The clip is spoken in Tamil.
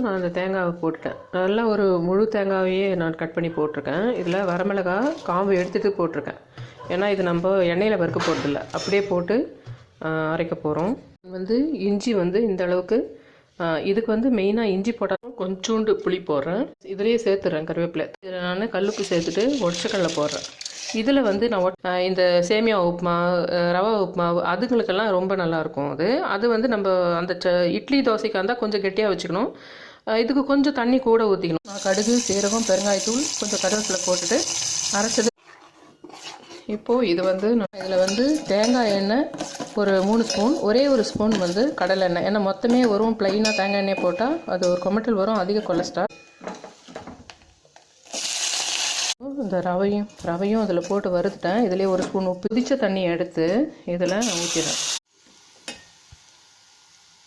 நான் அந்த தேங்காவை போட்டுட்டேன். நல்லா ஒரு முழு தேங்காவையே நான் கட் பண்ணி போட்டிருக்கேன். இதில் வரமிளகா காம்பு எடுத்துகிட்டு போட்டிருக்கேன். ஏன்னா இது நம்ம எண்ணெயில் வறுக்க போகிறதில்ல, அப்படியே போட்டு அரைக்க போகிறோம். இஞ்சி இந்த அளவுக்கு, இதுக்கு மெயினாக இஞ்சி போட்டால் கொஞ்சோண்டு புளி போடுறேன். இதுலேயே சேர்த்துறேன் கருவேப்பிலை. இதில் நான் கல்லுப்பு சேர்த்துட்டு உடச்ச கடலை போடுறேன். இதில் நான் இந்த சேமியா உப்புமா, ரவா உப்புமா அதுங்களுக்கெல்லாம் ரொம்ப நல்லாயிருக்கும். அது நம்ம அந்த இட்லி தோசைக்கு இருந்தால் கொஞ்சம் கெட்டியாக வச்சுக்கணும். இதுக்கு கொஞ்சம் தண்ணி கூட ஊற்றிக்கணும். நான் கடுகு, சீரகம், பெருங்காயத்தூள், கொஞ்சம் கருவேப்பிலை போட்டுட்டு அரைச்சது. இப்போது இது நான் இதில் தேங்காய் எண்ணெய் ஒரு 3 ஸ்பூன், ஒரே ஒரு ஸ்பூன் கடலை எண்ணெய். ஏன்னா மொத்தமே வரும் ப்ளைனாக தேங்காய் எண்ணெய் போட்டால் அது ஒரு கொமட்டல் வரும், அதிக கொலஸ்ட்ரால். இந்த ரவையும் அதில் போட்டு வறுத்துட்டேன். இதிலே ஒரு ஸ்பூன் உப்பு, பிடிச்ச தண்ணி எடுத்து இதில் நான் ஊற்றிடுறேன்.